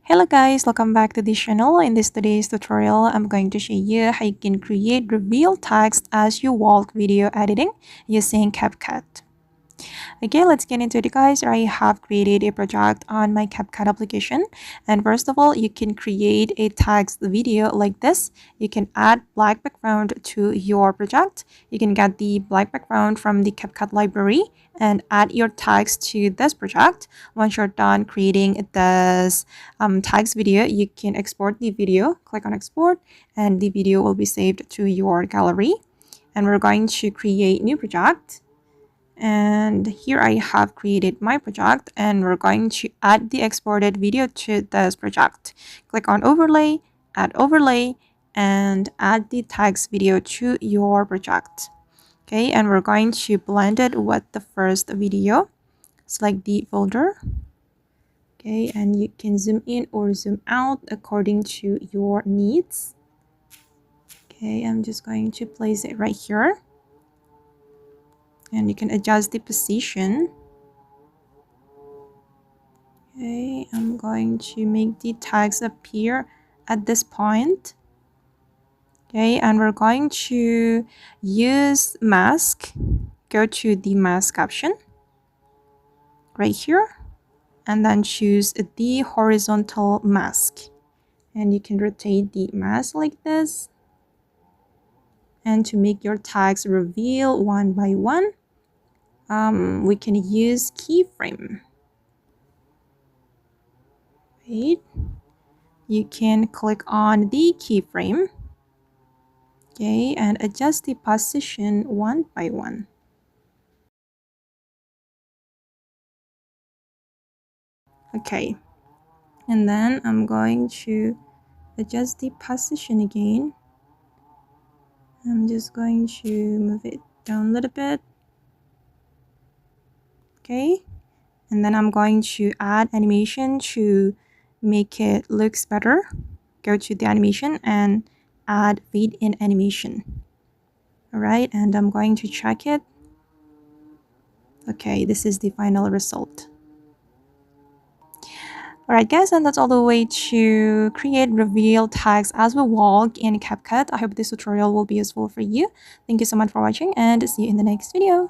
Hello guys, welcome back to this channel. In this today's tutorial, I'm going to show you how you can create reveal text as you walk video editing using Capcut. Okay, let's get into it guys. I have created a project on my Capcut application, and first of all, you can create a text video like this. You can add black background to your project. You can get the black background from the Capcut library and add your text to this project. Once you're done creating this text video, you can export the video. Click on export and the video will be saved to your gallery. And we're going to create new project. And here I have created my project, and we're going to add the exported video to this project. Click on overlay, add overlay, and add the text video to your project. Okay, and we're going to blend it with the first video. Select the folder. Okay, and you can zoom in or zoom out according to your needs. Okay, I'm just going to place it right here. And you can adjust the position. Okay, I'm going to make the text appear at this point. Okay, and we're going to use mask. Go to the mask option right here, and then choose the horizontal mask. And you can rotate the mask like this. And to make your text reveal one by one, we can use keyframe. Wait, you can click on the keyframe, okay, and adjust the position one by one. Okay, and then I'm going to adjust the position again. I'm just going to move it down a little bit. Okay, and then I'm going to add animation to make it looks better. Go to the animation and add fade in animation. All right, and I'm going to check it. Okay, this is the final result. Alright guys, and that's all the way to create reveal text as we walk in Capcut. I hope this tutorial will be useful for you. Thank you so much for watching, and see you in the next video.